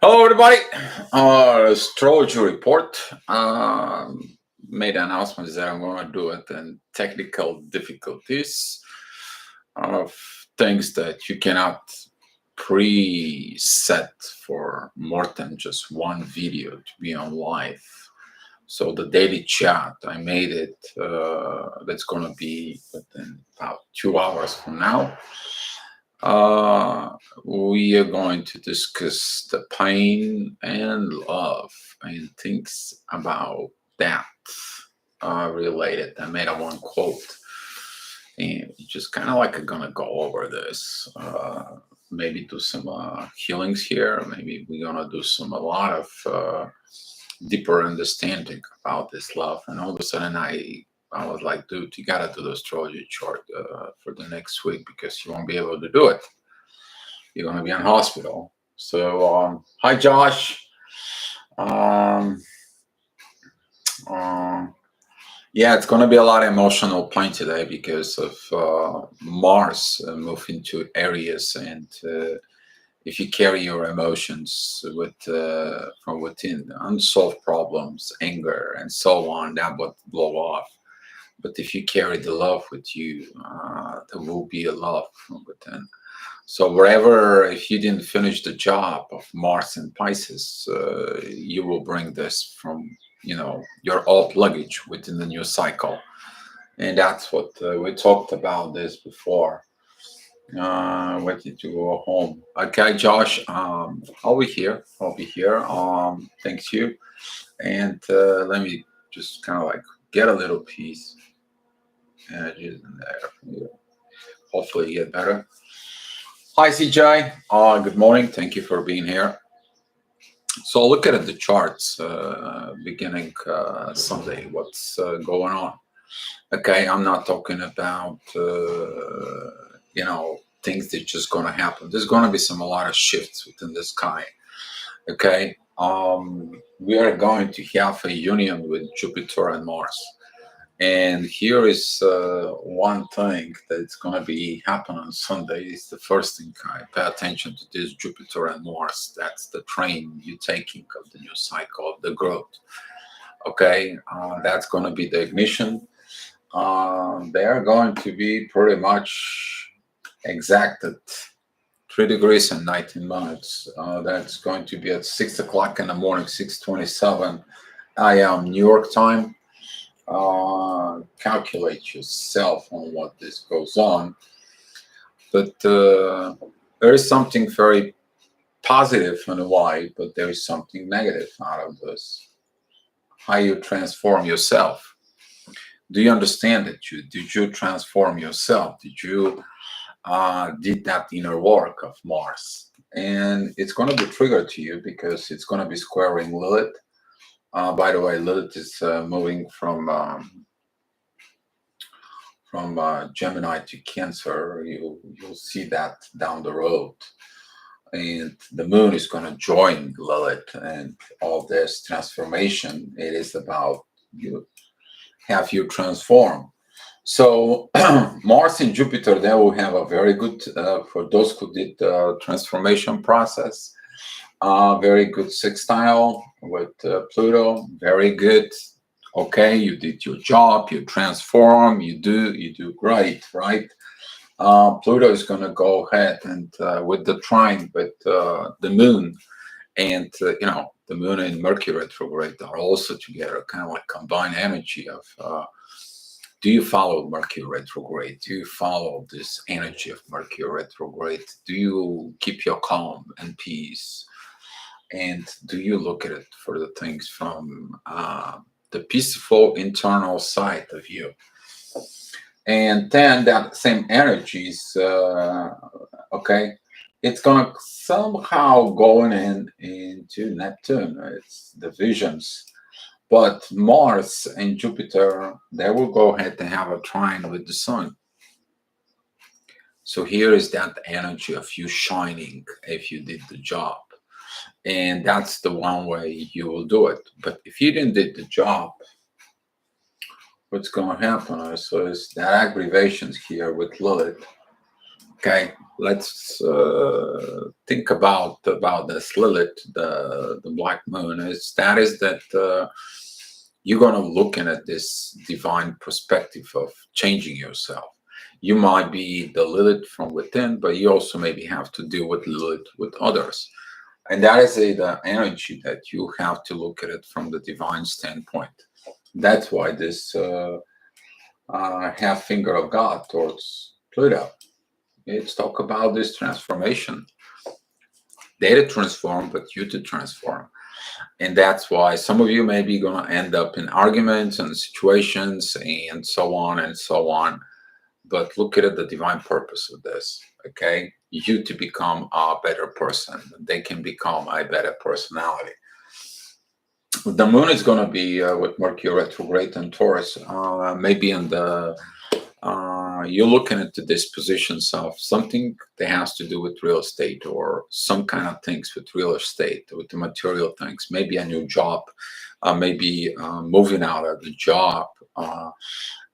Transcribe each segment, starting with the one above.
Hello, everybody. Astrology report. Made announcements that I'm going to do it, and technical difficulties of things that you cannot preset for more than just one video to be on live. So the daily chat, I made it. That's going to be within about 2 hours from now. We are going to discuss the pain and love and things about that related. I made a one quote, and just kind of like I'm gonna go over this. Maybe do some healings here. Maybe we're gonna do a lot of deeper understanding about this love. And all of a sudden, I was like, dude, you gotta do the astrology chart for the next week because you won't be able to do it. You're gonna be in hospital. So, hi, Josh. Um, uh, yeah, it's gonna be a lot of emotional pain today because of Mars moving to Aries, and if you carry your emotions with from within, unsolved problems, anger, and so on, that would blow off. But if you carry the love with you, there will be a love from within. So wherever, if you didn't finish the job of Mars and Pisces, you will bring this from, your old luggage within the new cycle. And that's what we talked about this before. Waiting to go home. Okay, Josh, I'll be here. I'll be here. Thanks you. And let me just kind of like get a little piece. Just in there. Hopefully you get better. Hi, CJ. Good morning. Thank you for being here. So look at the charts beginning Sunday. What's going on? Okay, I'm not talking about things that just going to happen. There's going to be a lot of shifts within the sky. Okay, we are going to have a union with Jupiter and Mars. And here is one thing that's going to be happening on Sunday. Is the first thing I pay attention to this Jupiter and Mars. That's the train you're taking of the new cycle of the growth. Okay, that's going to be the ignition. They are going to be pretty much exacted 3 degrees and 19 minutes. That's going to be at 6 o'clock in the morning, 6:27 a.m. New York time. Calculate yourself on what this goes on. But there is something very positive in a way, but there is something negative out of this. How you transform yourself. Do you understand that did you transform yourself? Did you did that inner work of Mars? And it's going to be triggered to you because it's going to be squaring Lilith. By the way, Lilith is moving from Gemini to Cancer. You'll see that down the road, and the Moon is going to join Lilith, and all this transformation. It is about you have you transform. So Mars and Jupiter, they will have a very good for those who did the transformation process. Very good sextile with Pluto. Very good. Okay, you did your job. You transform. You do great, right? Pluto is going to go ahead and with the trine with the Moon, and the Moon and Mercury retrograde are also together, kind of like combined energy of. Do you follow Mercury retrograde? Do you follow this energy of Mercury retrograde? Do you keep your calm and peace? And do you look at it for the things from the peaceful internal side of you? And then that same energy is okay. It's gonna somehow going into Neptune. It's the visions, but Mars and Jupiter they will go ahead and have a trine with the Sun. So here is that energy of you shining if you did the job. And that's the one way you will do it. But if you didn't did the job, what's going to happen also is that aggravations here with Lilith Okay, let's think about this Lilith, the black moon. Is that you're gonna looking at this divine perspective of changing yourself. You might be the Lilith from within, but you also maybe have to deal with Lilith with others, and that is the energy that you have to look at it from the divine standpoint. That's why this half finger of God towards Pluto. It's talk about this transformation. They to transform, but you to transform. And that's why some of you may be going to end up in arguments and situations and so on and so on. But look at it, the divine purpose of this, okay? You to become a better person. They can become a better personality. The moon is going to be with Mercury retrograde and Taurus, maybe in the you're looking into this positions of something that has to do with real estate or some kind of things with real estate, with the material things, maybe a new job, maybe moving out of the job,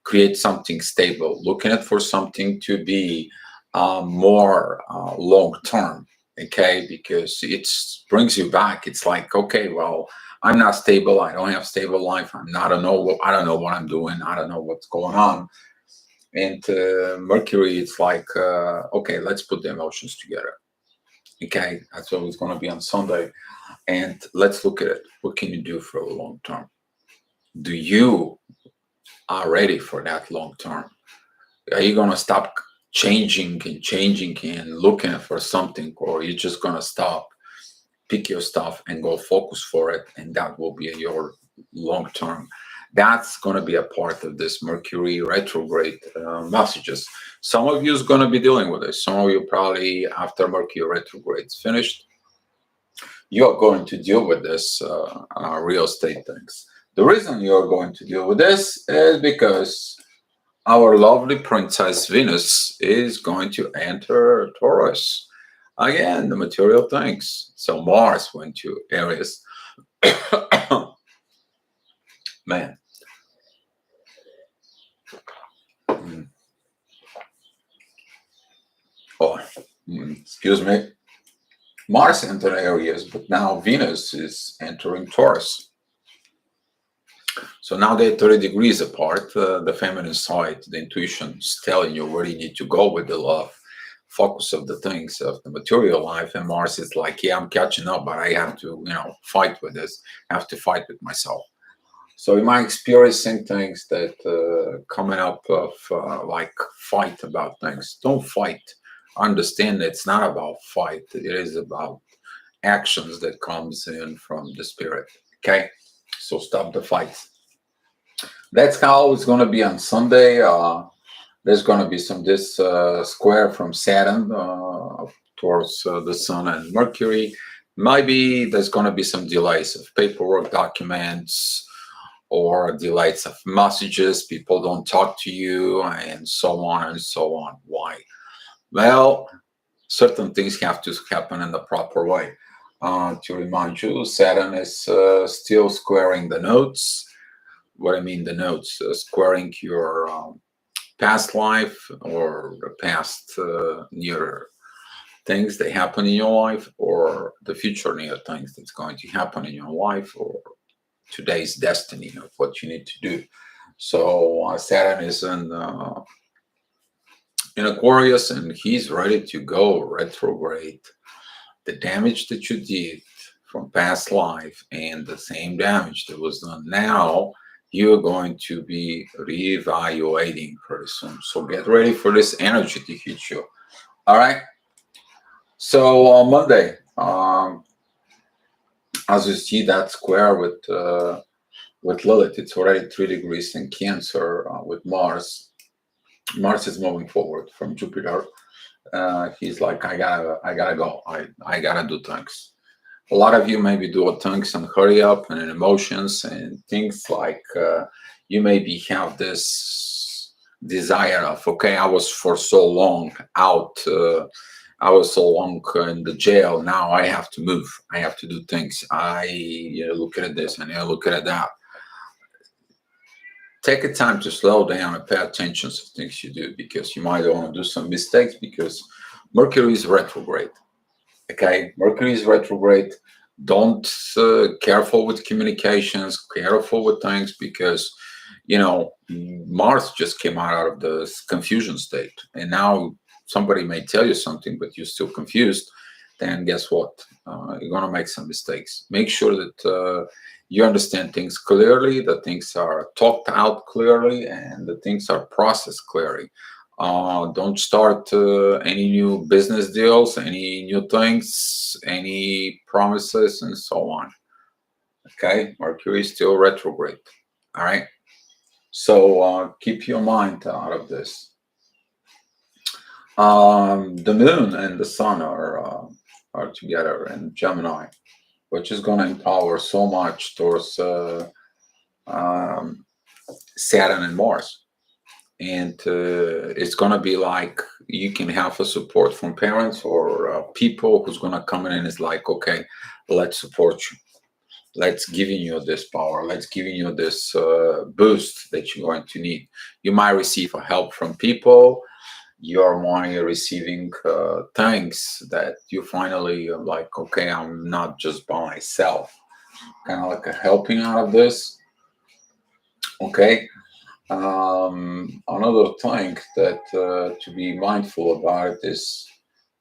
create something stable, looking at for something to be more long term, okay, because it brings you back. It's like, okay, well, I'm not stable, I don't have stable life, I don't know what I'm doing, I don't know what's going on. And Mercury, it's like, okay, let's put the emotions together. Okay, that's what it's going to be on Sunday. And let's look at it. What can you do for the long term? Do you are ready for that long term? Are you going to stop changing and looking for something, or are you just going to stop, pick your stuff and go focus for it, and that will be your long term? That's going to be a part of this Mercury retrograde messages. Some of you is going to be dealing with this. Some of you probably after Mercury retrograde is finished, you are going to deal with this real estate things. The reason you are going to deal with this is because our lovely princess Venus is going to enter Taurus. Again, the material things. So Mars went to Aries. Man. Oh, excuse me. Mars entered Aries, but now Venus is entering Taurus. So now they're 30 degrees apart. The feminine side, the intuition is telling you where you need to go with the love, focus of the things of the material life. And Mars is like, yeah, I'm catching up, but I have to, fight with this. I have to fight with myself. So you might experiencing things that coming up of like fight about things. Don't fight. Understand that it's not about fight. It is about actions that comes in from the spirit. Okay, so stop the fights. That's how it's going to be on Sunday. There's going to be some this square from Saturn towards the Sun and Mercury. Maybe there's going to be some delays of paperwork, documents, or delays of messages. People don't talk to you, and so on and so on. Why? Well, certain things have to happen in the proper way. To remind you, Saturn is still squaring the nodes. What I mean, the nodes, squaring your past life or the past near things that happen in your life, or the future near things that's going to happen in your life, or today's destiny of what you need to do. So Saturn is in Aquarius, and he's ready to go retrograde. The damage that you did from past life and the same damage that was done now, you're going to be reevaluating pretty soon. So get ready for this energy to hit you. All right. So on Monday, as you see that square with Lilith, it's already 3 degrees in Cancer with Mars. Mars is moving forward from Jupiter. He's like, I gotta go. I gotta do things. A lot of you maybe do things and hurry up and in emotions and things like you maybe have this desire of, okay, I was for so long out. I was so long in the jail. Now I have to move. I have to do things. I look at this and I look at that. take a time to slow down and pay attention to things you do, because you might want to do some mistakes because Mercury is retrograde. Okay, Mercury is retrograde. Don't careful with communications, careful with things, because Mars just came out of the confusion state, and now somebody may tell you something, but you're still confused. Then guess what? You're gonna make some mistakes. Make sure that you understand things clearly, that things are talked out clearly, and that things are processed clearly. Don't start any new business deals, any new things, any promises, and so on. Okay, Mercury is still retrograde. All right. So keep your mind out of this. The moon and the sun are together in Gemini, which is going to empower so much towards um, Saturn and Mars. And it's going to be like you can have a support from parents or people who's going to come in and it's like, okay, let's support you. Let's giving you this power. Let's giving you this boost that you're going to need. You might receive a help from people. You're more receiving things that you finally are like, okay, I'm not just by myself. Kind of like a helping out of this. Okay. Another thing that to be mindful about is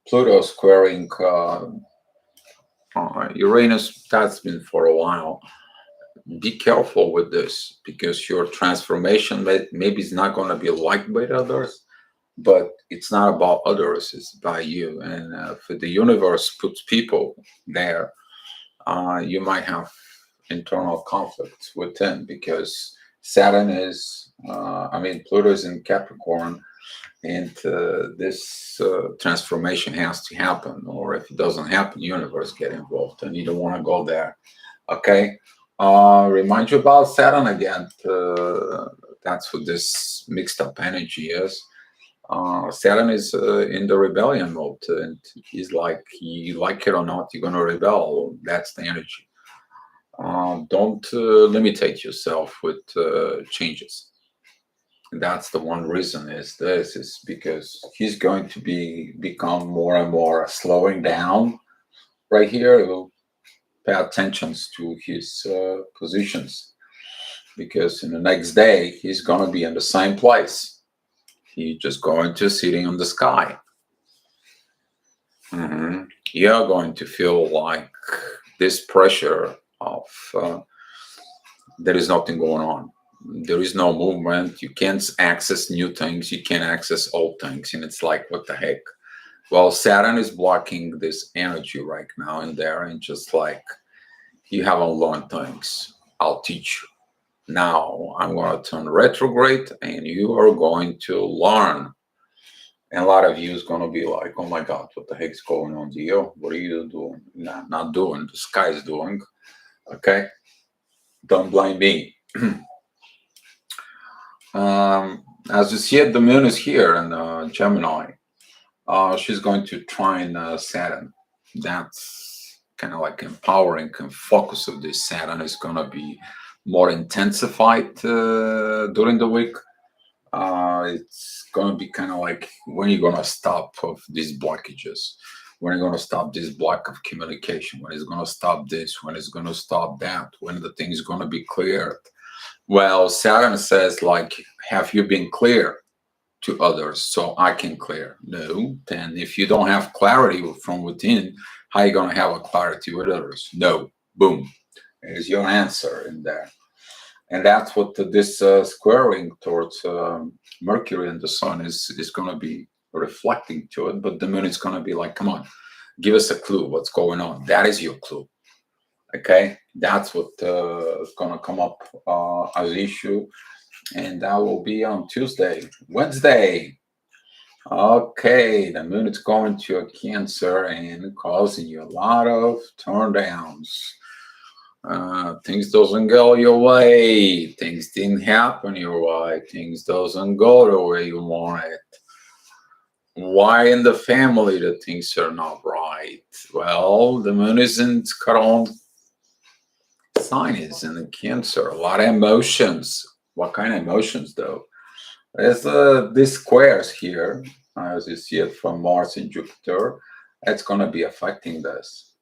Pluto squaring Uranus. That's been for a while. Be careful with this because your transformation maybe is not going to be liked by others, but it's not about others, it's by you. And if the universe puts people there, you might have internal conflicts within, because Saturn is Pluto is in Capricorn, and this transformation has to happen, or if it doesn't happen, the universe get involved, and you don't want to go there. Okay. Remind you about Saturn again. That's what this mixed up energy is. Saturn is in the rebellion mode, and he's like, you like it or not, you're gonna rebel. That's the energy. Don't limitate yourself with changes. That's the one reason is because he's going to become more and more slowing down right here. He'll pay attention to his positions, because in the next day he's going to be in the same place. He's just going to sitting on the sky. You're going to feel like this pressure of there is nothing going on. There is no movement. You can't access new things. You can't access old things. And it's like, what the heck? Well, Saturn is blocking this energy right now in there, and just like, you haven't learned things, I'll teach you. Now I'm going to turn retrograde and you are going to learn. And a lot of you is going to be like, oh my God, what the heck's going on here? What are you doing? Nah, not doing. The sky is doing. Okay. Don't blame me. As you see it, the moon is here in Gemini. She's going to trine Saturn. That's kind of like empowering, and focus of this Saturn is going to be more intensified during the week. It's going to be kind of like, when you're going to stop of these blockages, when you're going to stop this block of communication, when it's going to stop this, when it's going to stop that, when the thing is going to be cleared. Well, Saturn says like, have you been clear to others so I can clear? No. Then if you don't have clarity from within, how are you going to have a clarity with others? No. Boom. There's your answer in there. And that's what this squaring towards Mercury and the Sun is going to be reflecting to it. But the moon is going to be like, come on, give us a clue what's going on. That is your clue. Okay, that's what is going to come up as issue, and that will be on Tuesday. Wednesday, okay, the moon is going to a Cancer and causing you a lot of turn downs. Things doesn't go your way. Things didn't happen your way. Things doesn't go the way you want it. Why in the family the things are not right? Well, the moon isn't cut on sign is in the Cancer. A lot of emotions What kind of emotions, though? There's these squares here, as you see it from Mars and Jupiter. It's going to be affecting this.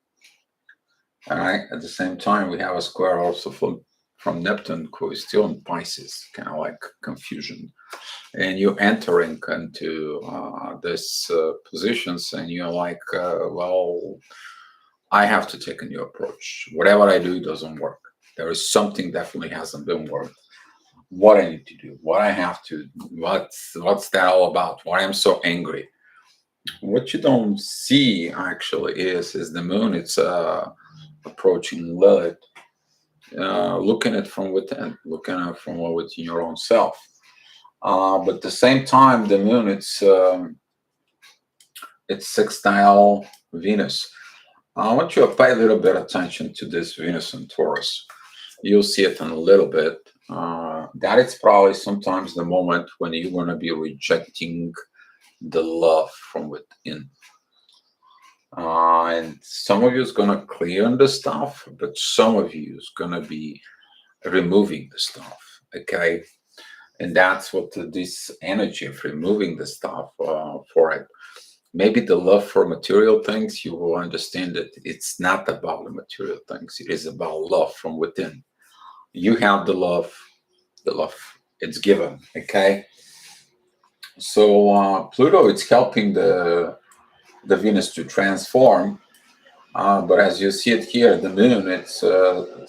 All right. At the same time, we have a square also from Neptune, who is still in Pisces, kind of like confusion. And you're entering into this positions, and you're like, well, I have to take a new approach. Whatever I do doesn't work. There is something definitely hasn't been worked. What I need to do, what I have to, what's that all about? Why I'm so angry? What you don't see actually is the moon. It's approaching Lilith, looking at from within, looking at from within your own self. But at the same time, the moon it's sextile Venus. I want you to pay a little bit attention to this Venus and Taurus. You'll see it in a little bit. That is probably sometimes the moment when you're going to be rejecting the love from within. And some of you is going to clear the stuff, but some of you is going to be removing the stuff. Okay. And that's what this energy of removing the stuff for it. Maybe the love for material things, you will understand that it's not about the material things. It is about love from within. You have the love, it's given. Okay. So Pluto, it's helping the Venus to transform. But as you see it here, the moon, it's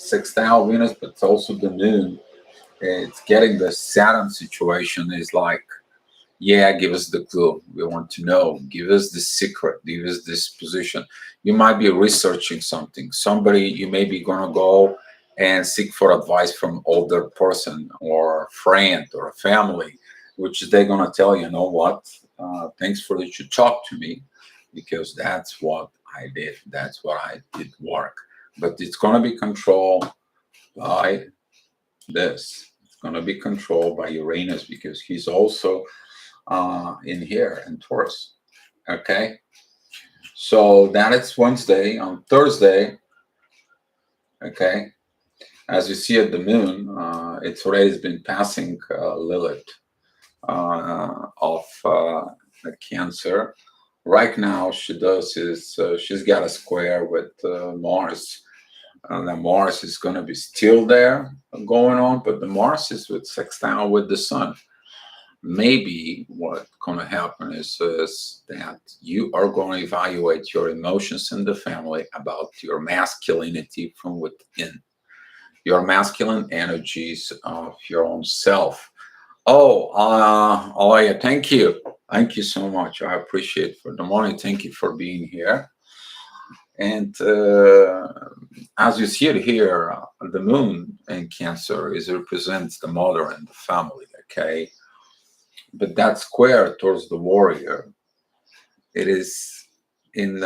sextile Venus, but it's also the moon. It's getting the Saturn situation is like, yeah, give us the clue. We want to know. Give us the secret. Give us this position. You might be researching something. Somebody, you may be going to go and seek for advice from older person or a friend or a family, which they're going to tell you, you know what? Thanks for that you talk to me, because that's what I did. That's what I did work. But it's going to be controlled by this. It's going to be controlled by Uranus, because he's also in here in Taurus. Okay. So that is Wednesday. On Thursday, okay, as you see at the moon, it's already been passing Lilith of the Cancer. Right now, she does is she's got a square with Mars. The Mars is going to be still there going on, but the Mars is with sextile with the Sun. Maybe what's going to happen is that you are going to evaluate your emotions in the family about your masculinity from within, your masculine energies of your own self. Oh, yeah, thank you. Thank you so much. I appreciate for the morning. Thank you for being here. And as you see it here, the moon in Cancer is represents the mother and the family, okay? But that square towards the warrior, it is in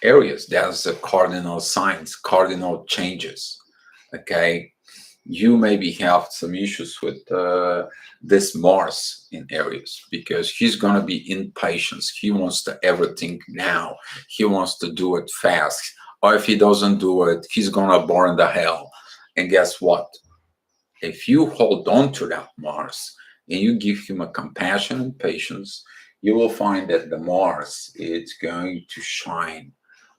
areas. There's a cardinal signs, cardinal changes, okay? You maybe have some issues with this Mars in Aries, because he's going to be impatient. He wants to everything now. He wants to do it fast. Or if he doesn't do it, he's going to burn the hell. And guess what? If you hold on to that Mars and you give him a compassion and patience, you will find that the Mars is going to shine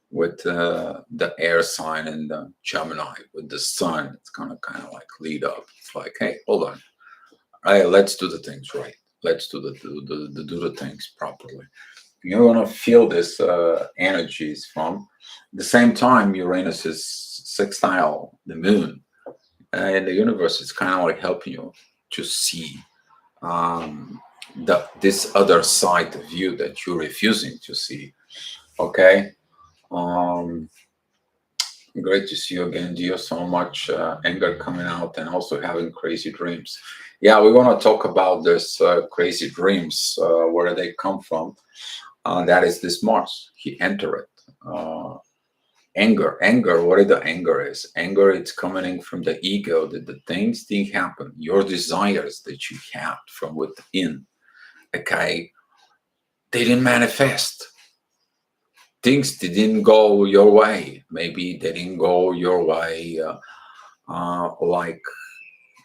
with the air sign and the Gemini with the sun. It's gonna kind of like lead up. It's like, hey, hold on, all right, let's do the things right. Let's do the things properly. You're gonna feel this energies from the same time. Uranus is sextile the moon, and the universe is kind of like helping you to see this other side of you that you're refusing to see. Okay. Um, Great to see you again, Dio. So much anger coming out and also having crazy dreams. Yeah, we want to talk about this crazy dreams, where they come from. That is this Mars. He entered it. Anger. What the anger is? Anger, it's coming in from the ego, that the things didn't happen. Your desires that you had from within, okay, they didn't manifest. Things didn't go your way. Maybe they didn't go your way like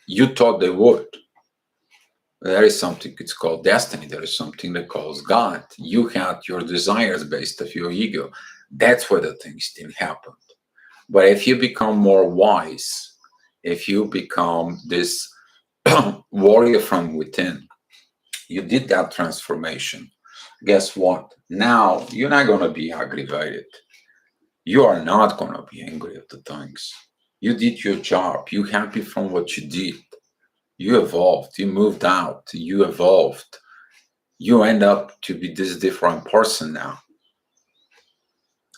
You thought they would. There is something, it's called destiny. There is something that calls God. You had your desires based of your ego. That's where the things didn't happen. But if you become more wise, if you become this warrior from within, you did that transformation. Guess what? Now you're not going to be aggravated. You are not going to be angry at the things. You did your job. You happy from what you did. You evolved. You moved out. You evolved. You end up to be this different person now.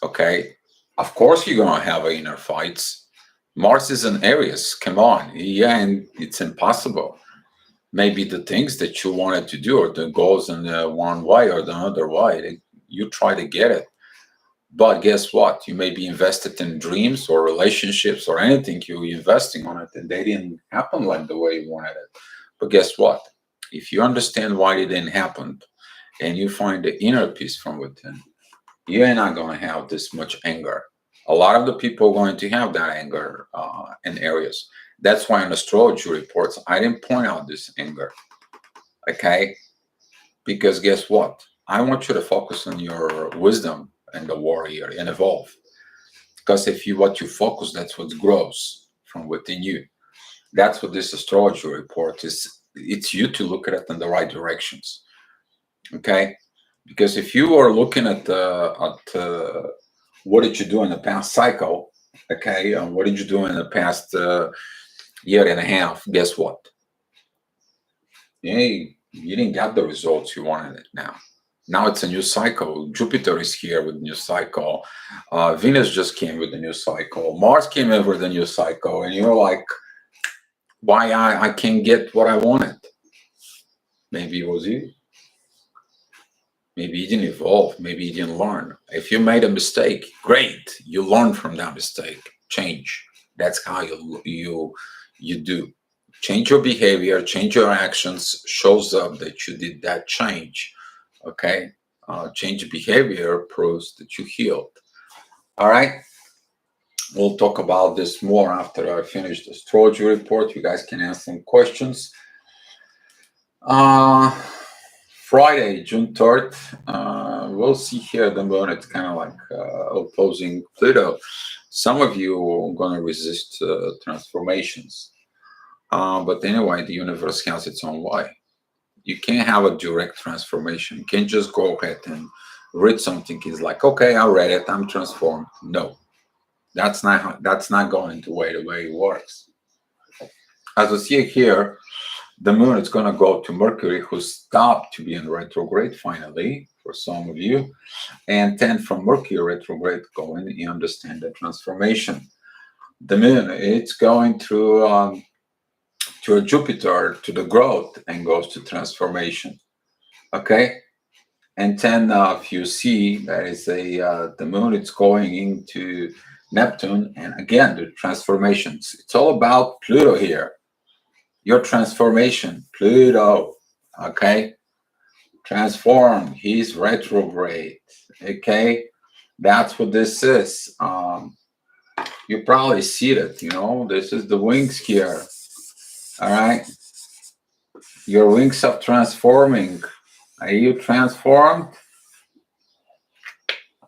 Okay? Of course, you're going to have inner fights. Mars is in Aries. Come on. Yeah, and it's impossible. Maybe the things that you wanted to do or the goals in the one way or the other way, you try to get it. But guess what? You may be invested in dreams or relationships or anything you're investing on it, and they didn't happen like the way you wanted it. But guess what? If you understand why it didn't happen and you find the inner peace from within, you're not going to have this much anger. A lot of the people are going to have that anger in areas. That's why in astrology reports, I didn't point out this anger. Okay? Because guess what? I want you to focus on your wisdom and the warrior and evolve. Because if you what you focus, that's what grows from within you. That's what this astrology report is. It's you to look at it in the right directions. Okay? Because if you are looking at what did you do in the past cycle, okay, what did you do in the past year and a half, guess what? You didn't get the results you wanted it now. Now it's a new cycle. Jupiter is here with a new cycle. Venus just came with a new cycle. Mars came in with a new cycle. And you're like, why I can't get what I wanted? Maybe it was you. Maybe you didn't evolve. Maybe you didn't learn. If you made a mistake, great. You learn from that mistake. Change. That's how you do. Change your behavior, change your actions, shows up that you did that change. Okay? Change behavior proves that you healed. All right? We'll talk about this more after I finish the astrology report. You guys can ask some questions. Friday, June 3rd, we'll see here the moon. It's kind of like opposing Pluto. Some of you are going to resist transformations. But anyway, the universe has its own way. You can't have a direct transformation. You can't just go ahead and read something. It's like, okay, I read it, I'm transformed. No, that's not going the way it works. As we see here, the moon is going to go to Mercury, who stopped to be in retrograde finally for some of you, and then from Mercury retrograde going, you understand the transformation. The moon, it's going through to Jupiter, to the growth, and goes to transformation. Okay, and then if you see there is the moon, it's going into Neptune, and again the transformations. It's all about Pluto here. Your transformation, Pluto. Okay, transform. He's retrograde. Okay, that's what this is. You probably see it. This is the wings here. All right. Your wings are transforming. Are you transformed?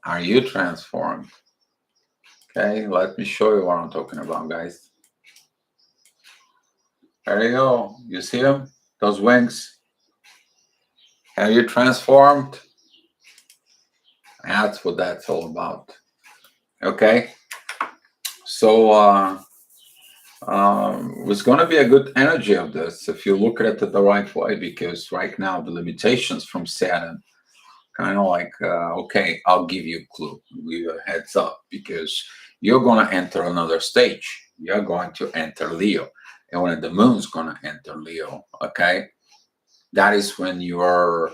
Are you transformed? Okay, let me show you what I'm talking about, guys. There you go. You see them? Those wings? Are you transformed? That's what that's all about. Okay. So it's going to be a good energy of this if you look at it the right way, because right now the limitations from Saturn kind of like, okay, I'll give you a clue, give you a heads up, because you're going to enter another stage. You're going to enter Leo. And when the moon's going to enter Leo, okay, that is when your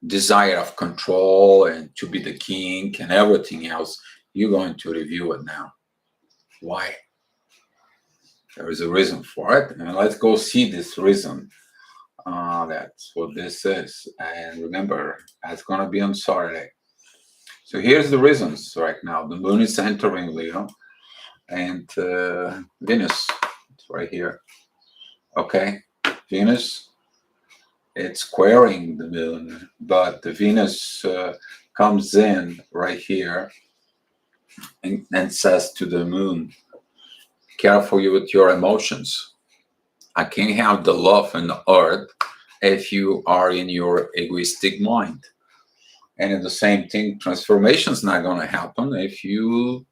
desire of control and to be the king and everything else, you're going to review it now. Why? There is a reason for it, and let's go see this reason. That's what this is. And remember, that's going to be on Saturday. So here's the reasons right now. The moon is entering Leo, and Venus, it's right here. Okay, Venus, it's squaring the moon, but the Venus comes in right here and says to the moon, careful you with your emotions. I can't have the love and the earth if you are in your egoistic mind. And in the same thing, transformation is not going to happen if you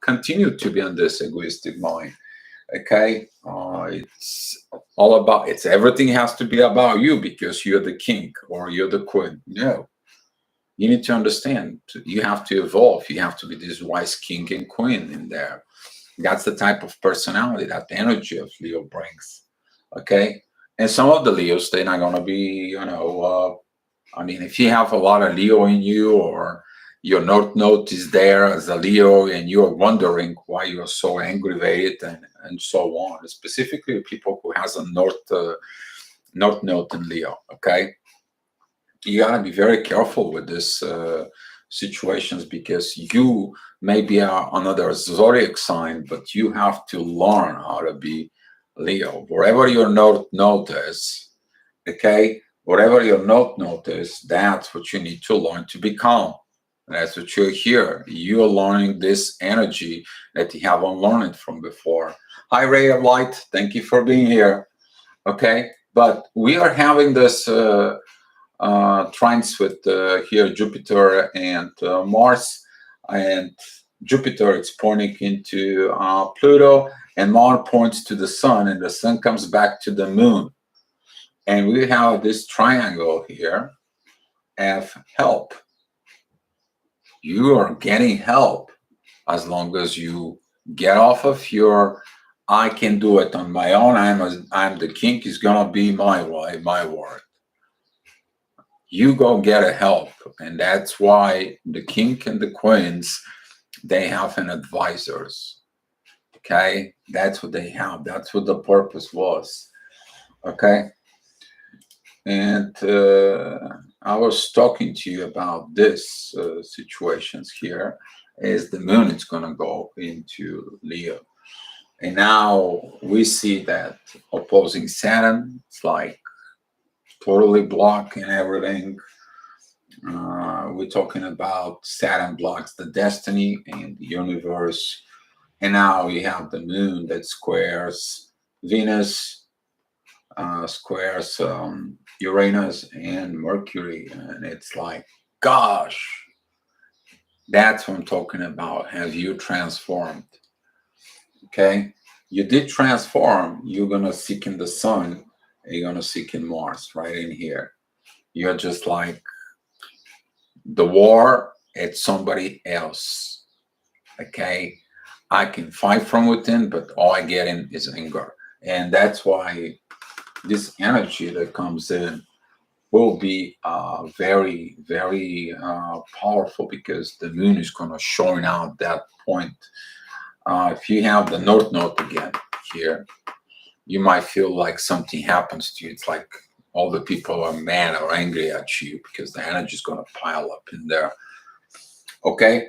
continue to be on this egoistic mind. Okay, it's all about, it's everything has to be about you because you're the king or you're the queen. No, you need to understand you have to evolve. You have to be this wise king and queen in there. That's the type of personality that the energy of Leo brings. Okay, and some of the Leos, they're not going to be, I mean, if you have a lot of Leo in you, or your North Node is there as a Leo, and you're wondering why you're so aggravated and so on, specifically people who has a North Node in Leo, okay? You gotta be very careful with this situations because you maybe are another zodiac sign, but you have to learn how to be Leo. Wherever your North Node is, okay, whatever your Node is, that's what you need to learn to be calm. That's what you're here. You're learning this energy that you haven't learned from before. Hi, Ray of Light. Thank you for being here. Okay, but we are having this trines with here Jupiter and Mars, and Jupiter it's pointing into Pluto, and Mars points to the Sun, and the Sun comes back to the Moon, and we have this triangle here of help. You are getting help as long as you get off of your I can do it on my own. I'm the king is gonna be my way, my word. You go get a help, and that's why the king and the queens they have an advisors. Okay, that's what they have. That's what the purpose was. Okay, and I was talking to you about this situations here. Is the moon is going to go into Leo, and now we see that opposing Saturn. It's like totally blocking everything. We're talking about Saturn blocks the destiny and the universe. And now you have the moon that squares Venus, squares Uranus and Mercury. And it's like, gosh, that's what I'm talking about. Have you transformed? Okay. You did transform. You're going to seek in the sun. And you're going to seek in Mars right in here. You're just like, the war, it's somebody else. Okay, I can fight from within, but all I get in is anger, and that's why this energy that comes in will be very, very powerful because the moon is going to showing out that point. If you have the North Node again here, you might feel like something happens to you. It's like all the people are mad or angry at you because the energy is going to pile up in there. Okay,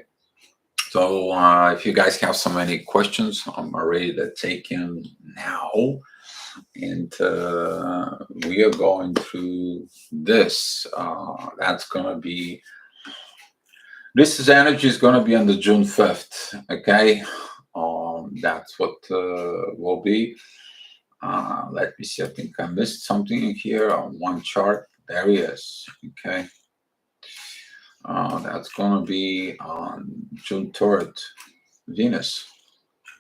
so if you guys have so many questions, I'm ready to take in now. And we are going through this. That's going to be, this is energy is going to be on the June 5th. Okay, that's what will be. Let me see, I think I missed something in here on one chart. There he is. Okay. That's going to be on June 3rd. Venus,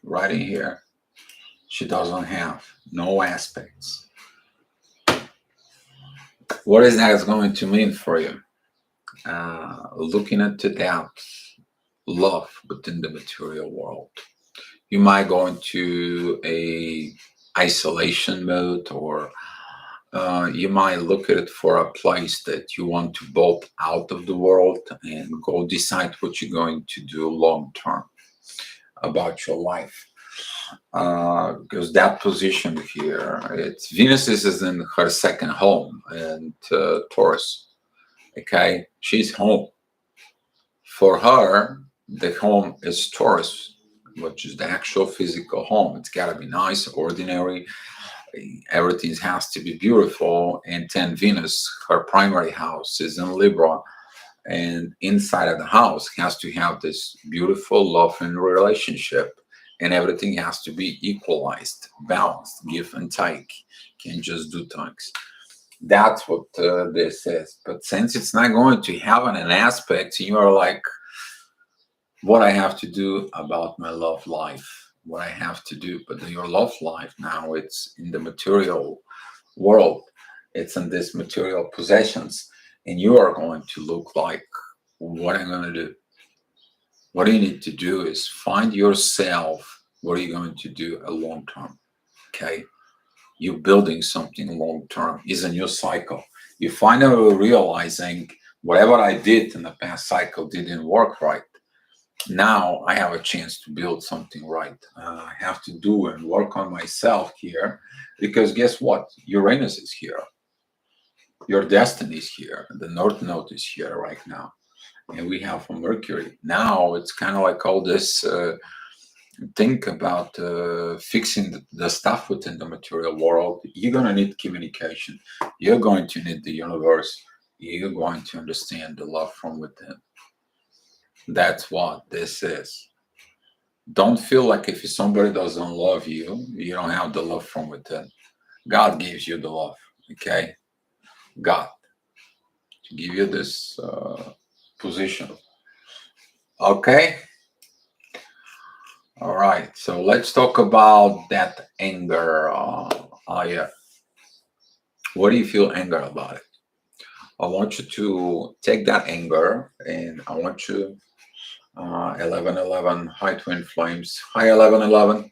right in here. She doesn't have no aspects. What is that going to mean for you? Looking at that love within the material world. You might go into a isolation mode, or you might look at it for a place that you want to bolt out of the world and go decide what you're going to do long term about your life. Because that position here, it's Venus is in her second home, and Taurus. Okay, she's home. For her, the home is Taurus, which is the actual physical home. It's got to be nice, ordinary. Everything has to be beautiful. And 10 Venus, her primary house, is in Libra, and inside of the house has to have this beautiful love and relationship, and everything has to be equalized, balanced, give and take. Can't just do things. That's what this is. But since it's not going to have an aspect, you are like, what I have to do about my love life, what I have to do. But your love life now, it's in the material world, it's in these material possessions, and you are going to look like, what I'm going to do. What you need to do is find yourself. What are you going to do a long term? Okay, you're building something long term. Is a new cycle. You finally realizing whatever I did in the past cycle didn't work right. Now I have a chance to build something right. I have to do and work on myself here, because guess what? Uranus is here. Your destiny is here. The North Node is here right now. And we have a Mercury. Now it's kind of like all this think about fixing the stuff within the material world. You're going to need communication. You're going to need the universe. You're going to understand the love from within. That's what this is. Don't feel like if somebody doesn't love you, you don't have the love from within. God gives you the love, okay? God to give you this position. Okay? All right. So let's talk about that anger. Yeah. What do you feel anger about it? I want you to take that anger, and I want you 1111 high twin flames. Hi 1111.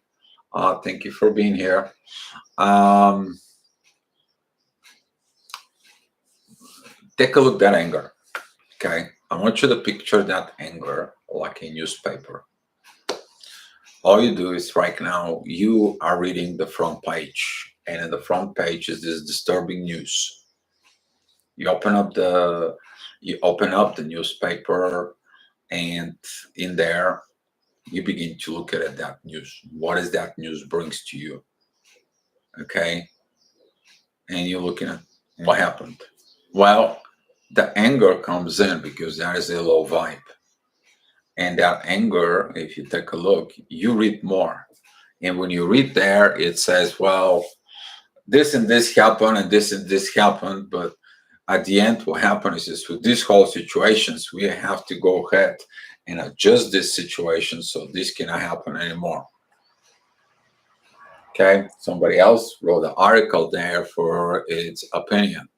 Thank you for being here. Um, Take a look at that anger. Okay. I want you to picture that anger like a newspaper. All you do is right now you are reading the front page, and in the front page is this disturbing news. You open up the newspaper, and in there you begin to look at that news. What is that news brings to you? Okay, and you're looking at what happened. Well, the anger comes in because there is a low vibe, and that anger, if you take a look, you read more, and when you read there, it says, well, this and this happened, and this happened, but at the end, what happens is with these whole situations, we have to go ahead and adjust this situation so this cannot happen anymore. Okay, somebody else wrote an article there for its opinion,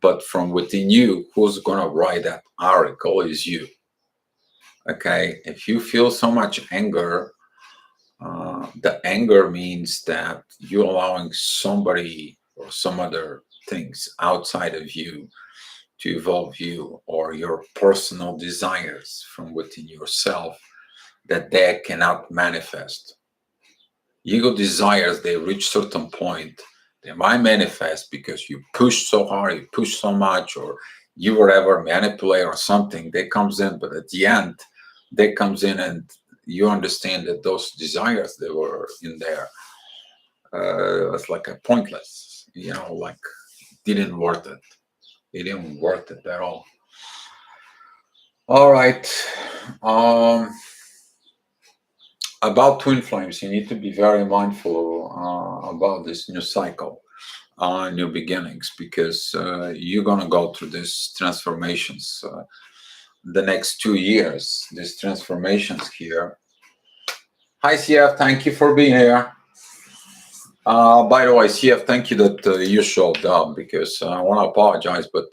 but from within you, who's gonna write that article is you. Okay, if you feel so much anger, the anger means that you're allowing somebody or some other things outside of you to evolve you, or your personal desires from within yourself, that they cannot manifest. Ego desires, they reach certain point, they might manifest because you push so hard, you push so much, or you whatever manipulate or something, they comes in, but at the end, they comes in and you understand that those desires that were in there, it's like a pointless, like didn't worth it. It didn't worth it at all. All right. Um, about twin flames, you need to be very mindful about this new cycle, new beginnings, because you're going to go through these transformations the next 2 years, these transformations here. Hi, CF. Thank you for being here. By the way, CF, thank you that you showed up, because I want to apologize, but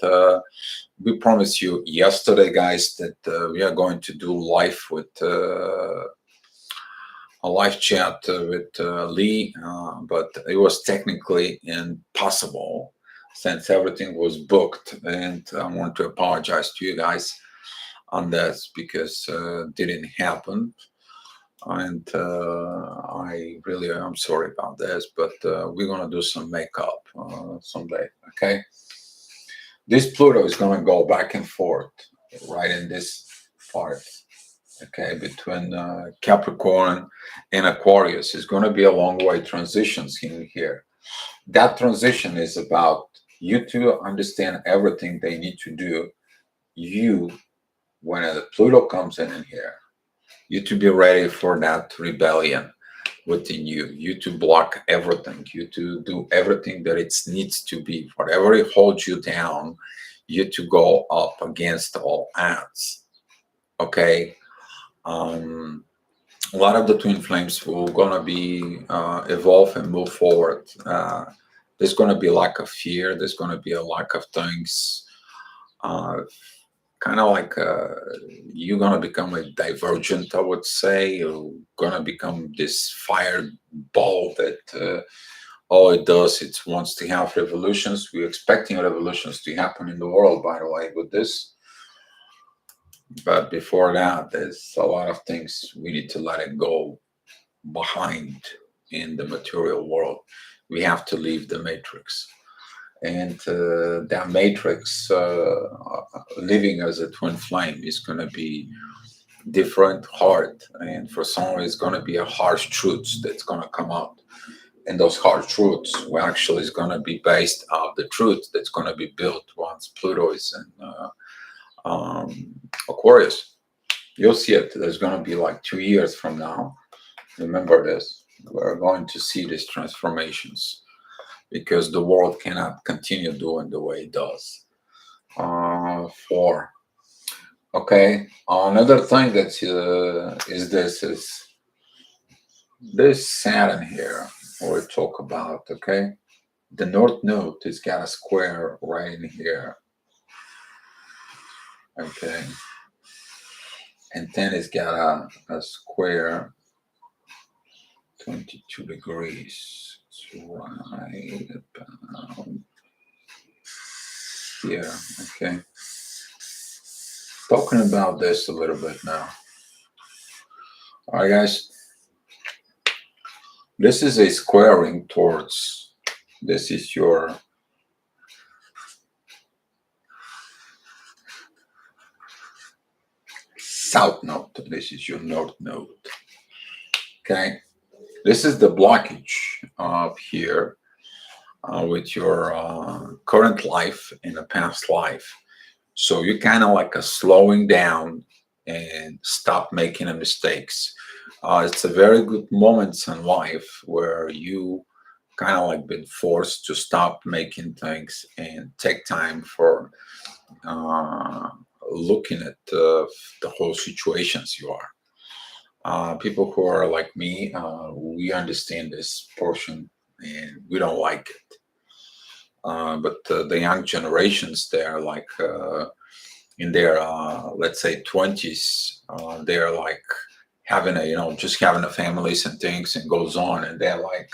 we promised you yesterday, guys, that we are going to do live with a live chat with Lee, but it was technically impossible since everything was booked, and I want to apologize to you guys on this because it didn't happen, and I really am sorry about this, but we're gonna do some makeup someday. Okay, this Pluto is gonna go back and forth right in this part. Okay, between Capricorn and Aquarius. It's going to be a long way transitions in here. That transition is about you to understand everything they need to do. You, when the Pluto comes in here, you to be ready for that rebellion within you. You to block everything. You to do everything that it needs to be. Whatever it holds you down, you to go up against all odds. Okay. Um, a lot of the twin flames will gonna be evolve and move forward. There's gonna be a lack of fear. There's gonna be a lack of things. Uh, kind of like you're gonna become a divergent. I would say you're gonna become this fireball that all it does it wants to have revolutions. We're expecting revolutions to happen in the world, by the way, with this. But before that, there's a lot of things we need to let it go behind in the material world. We have to leave the matrix. And that matrix, living as a twin flame, is going to be different, hard. And for someone, it's going to be a harsh truth that's going to come out. And those hard truths, well, actually, is going to be based on the truth that's going to be built once Pluto is in Aquarius. You'll see it. There's going to be like 2 years from now. Remember this. We're going to see these transformations because the world cannot continue doing the way it does. Four. Okay. Another thing that is this Saturn here. We talk about. Okay. The North Node has got a square right in here. Okay. And then it's got a square 22 degrees. It's right about here. Okay. Talking about this a little bit now. All right, guys. This is a squaring towards. This is your south node. This is your north node. Okay. This is the blockage up here with your current life in a past life. So you're kind of like a slowing down and stop making the mistakes. It's a very good moments in life where you kind of like been forced to stop making things and take time for uh, looking at the whole situations you are. People who are like me, we understand this portion and we don't like it. But the young generations, they're like in their let's say 20s, they're like having a just having a families and things and goes on, and they're like,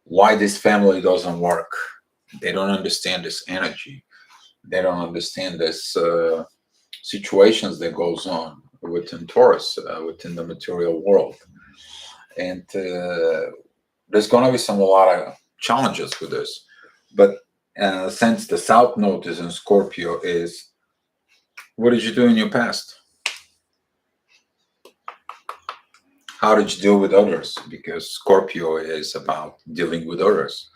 why this family doesn't work? They don't understand this energy. They don't understand this situations that goes on within Taurus, within the material world, and there's going to be a lot of challenges with this. But since the South Node is in Scorpio, is what did you do in your past? How did you deal with others? Because Scorpio is about dealing with others,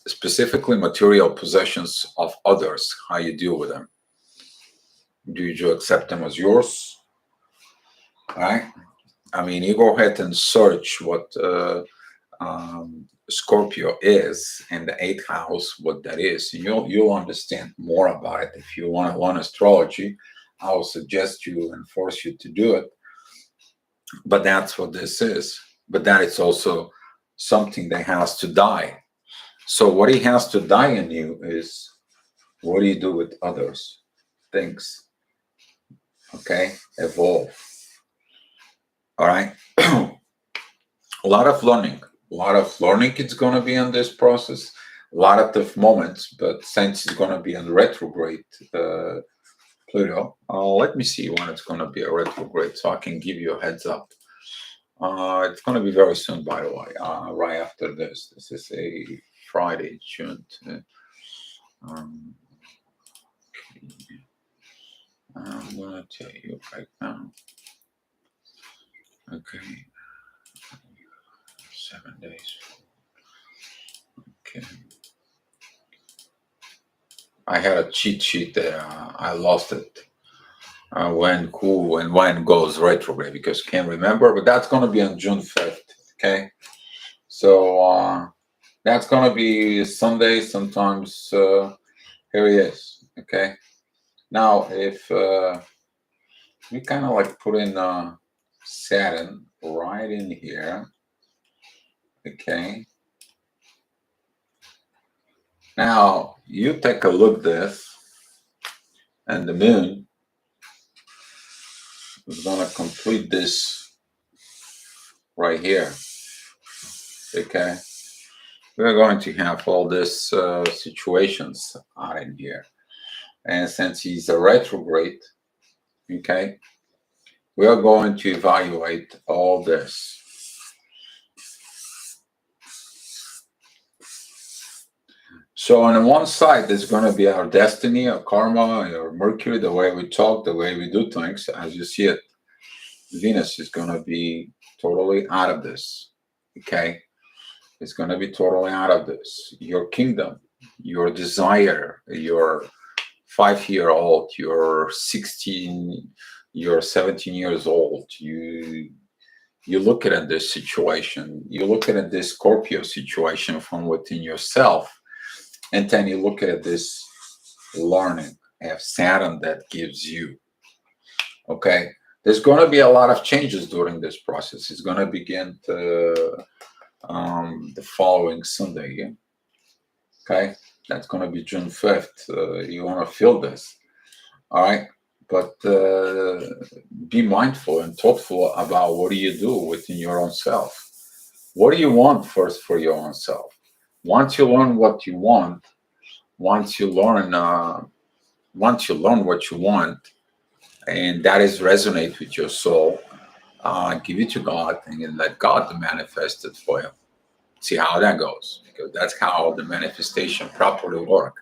specifically material possessions of others. How you deal with them? Do you accept them as yours? Right? I mean, you go ahead and search what Scorpio is in the eighth house, what that is, and you'll understand more about it. If you want to learn astrology, I will suggest you and force you to do it. But that's what this is. But that is also something that has to die. So what he has to die in you is what do you do with others? Things. Okay? Evolve. All right? A lot of learning. A lot of learning it's going to be in this process. A lot of tough moments, but since it's going to be in retrograde Pluto, let me see when it's going to be a retrograde so I can give you a heads up. It's going to be very soon, by the way, right after this. This is a Friday, June. Um, I'm going to tell you right now. Okay. 7 days. I had a cheat sheet there. I lost it. When who and when goes retrograde because can't remember, but that's gonna be on June 5th. Okay, so that's gonna be Sunday. Sometimes here he is. Okay, now if we kind of like put in Saturn right in here. Okay, now you take a look this, and the moon is gonna complete this right here. Okay, we're going to have all these situations out in here. And since he's a retrograde, okay, we are going to evaluate all this. So on one side, there's going to be our destiny, our karma, our Mercury, the way we talk, the way we do things, as you see it. Venus is going to be totally out of this, okay? It's going to be totally out of this. Your kingdom, your desire, your 5-year-old, you're 16, you're 17 years old, you look at this situation, you look at this Scorpio situation from within yourself, and then you look at this learning of Saturn that gives you. Okay, there's going to be a lot of changes during this process. It's going to begin the following Sunday. Yeah? Okay, that's going to be June 5th. You want to feel this. All right. But be mindful and thoughtful about what do you do within your own self. What do you want first for your own self? Once you learn what you want, once you learn what you want, and that is resonate with your soul, give it to God and let God manifest it for you. See how that goes, because that's how the manifestation properly works.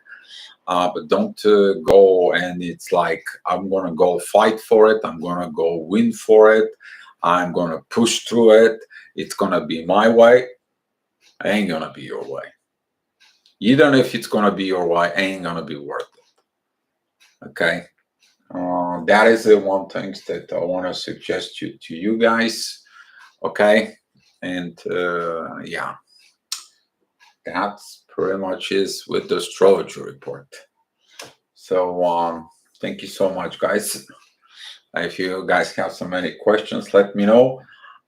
But don't go and it's like, I'm going to go fight for it. I'm going to go win for it. I'm going to push through it. It's going to be my way. It ain't going to be your way. Even if it's going to be your way, it ain't going to be worth it. Okay. That is the one thing that I want to suggest to you guys. Okay. And yeah, that's pretty much is with the astrology report. So thank you so much, guys. If you guys have so many questions, let me know.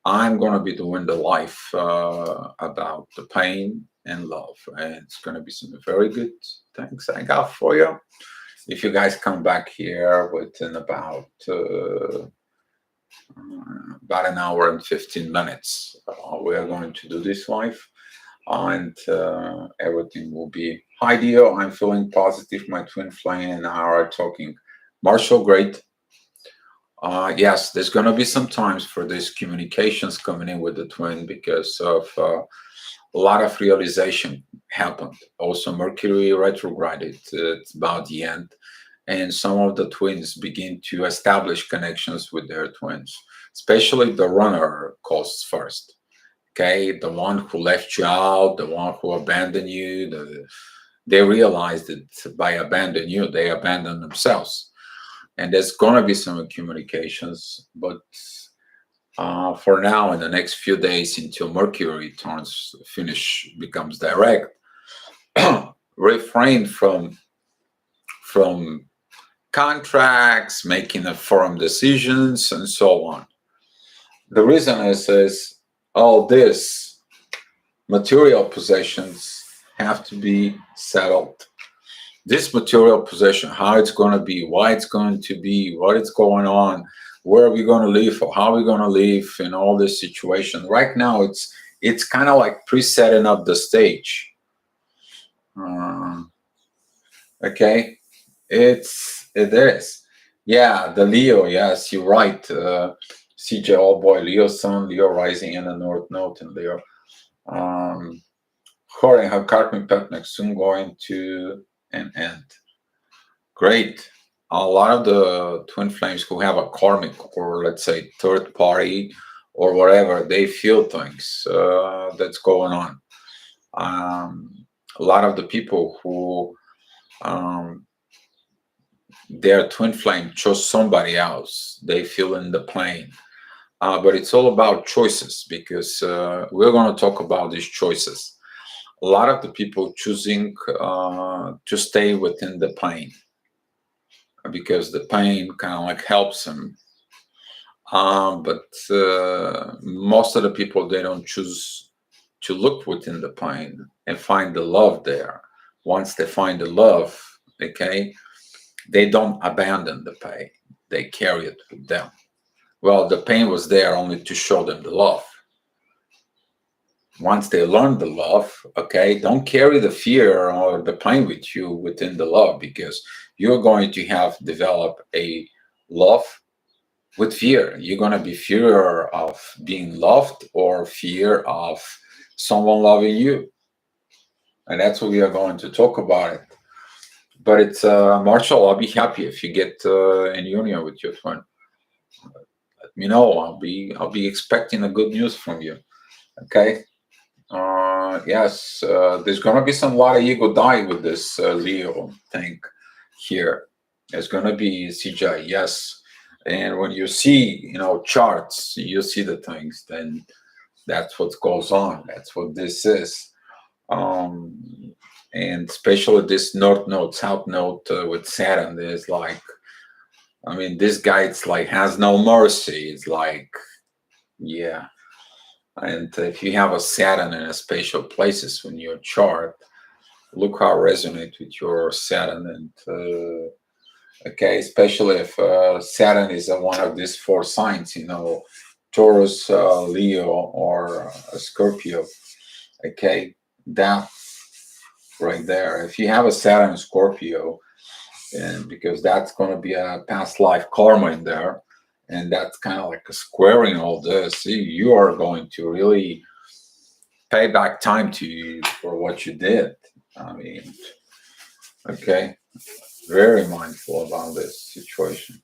I'm going to be doing the live about the pain and love. And it's going to be some very good things I got for you. If you guys come back here within about an hour and 15 minutes, we are going to do this live. And everything will be ideal. I'm feeling positive. My twin flame and I are talking. Marshall, great. Yes, there's going to be some times for these communications coming in with the twin because of a lot of realization happened. Also, Mercury retrograded. It's about the end. And some of the twins begin to establish connections with their twins, especially the runner calls first. Okay, the one who left you out, the one who abandoned you, they realized that by abandoning you, they abandoned themselves. And there's going to be some communications, but for now, in the next few days until Mercury becomes direct, refrain from contracts, making firm decisions, and so on. The reason is all this material possessions have to be settled. This material possession, how it's going to be, why it's going to be, what is going on, where are we going to live, or how are we going to live in all this situation. Right now, it's kind of like pre-setting up the stage. Okay, it is. Yeah, the Leo. Yes, you're right. CJ, oh boy, Leo Sun, Leo rising in the North Node, and Leo. Her and her karmic partner soon going to an end. Great. A lot of the twin flames who have a karmic or let's say third party or whatever, they feel things that's going on. A lot of the people who their twin flame chose somebody else. They feel in the plane. But it's all about choices, because we're going to talk about these choices. A lot of the people choosing to stay within the pain, because the pain kind of like helps them. But most of the people, they don't choose to look within the pain and find the love there. Once they find the love, okay, they don't abandon the pain. They carry it with them. Well, the pain was there only to show them the love. Once they learn the love, okay, don't carry the fear or the pain with you within the love, because you're going to have develop a love with fear. You're going to be fear of being loved or fear of someone loving you. And that's what we are going to talk about it. But it's Marshall, I'll be happy if you get in union with your friend. Let me know. I'll be expecting a good news from you. Okay. Yes, there's gonna be some lot of ego die with this Leo thing here. There's gonna be CJ, yes. And when you see, charts, you see the things, then that's what goes on. That's what this is. Um, and especially this North Node, South Node with Saturn, there's like, I mean, this guy, it's like has no mercy. It's like, yeah. And if you have a Saturn in a spatial places in your chart, look how resonate with your Saturn. And okay, especially if Saturn is one of these four signs, Taurus, Leo, or Scorpio. Okay, that right there. If you have a Saturn Scorpio, and because that's going to be a past life karma in there, and that's kind of like a squaring all this, you are going to really pay back time to you for what you did. I mean, okay, very mindful about this situation.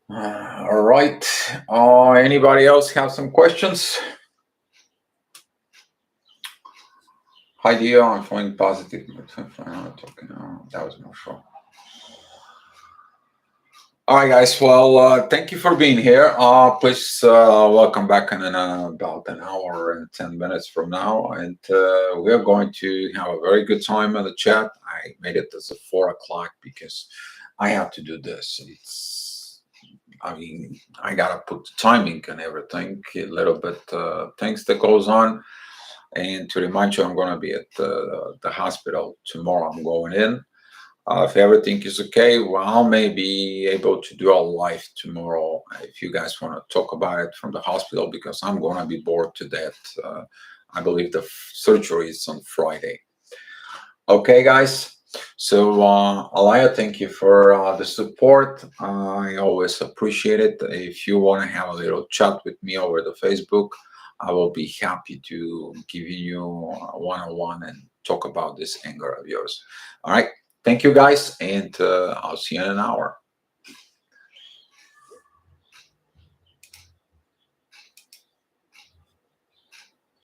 All right. Anybody else have some questions? Hi, dear. I'm feeling positive. That was no show. All right, guys. Well, thank you for being here. Please welcome back in about an hour and 10 minutes from now. And we're going to have a very good time in the chat. I made it as a 4 o'clock because I have to do this. I mean, I got to put the timing and everything, a little bit things that goes on. And to remind you, I'm going to be at the hospital tomorrow. I'm going in. If everything is okay, well, I may be able to do a live tomorrow if you guys want to talk about it from the hospital, because I'm going to be bored to death. I believe the surgery is on Friday. Okay, guys. So, Alaya, thank you for the support. I always appreciate it. If you want to have a little chat with me over the Facebook, I will be happy to give you one-on-one and talk about this anger of yours. All right. Thank you, guys, and I'll see you in an hour.